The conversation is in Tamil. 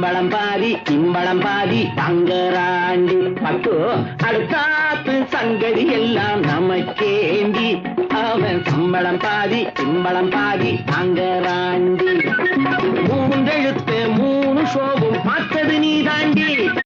சம்பளம் பாதி சிம்பளம் பாதி தங்கராண்டி பட்டு அடுத்தாத்து சங்கதி எல்லாம் நமக்கேந்தி அவன் சம்பளம் பாதி சிம்பளம் பாதி தங்கராண்டி மூன்றெழுத்து மூணு ஷோவும் பார்த்தது நீ தாண்டி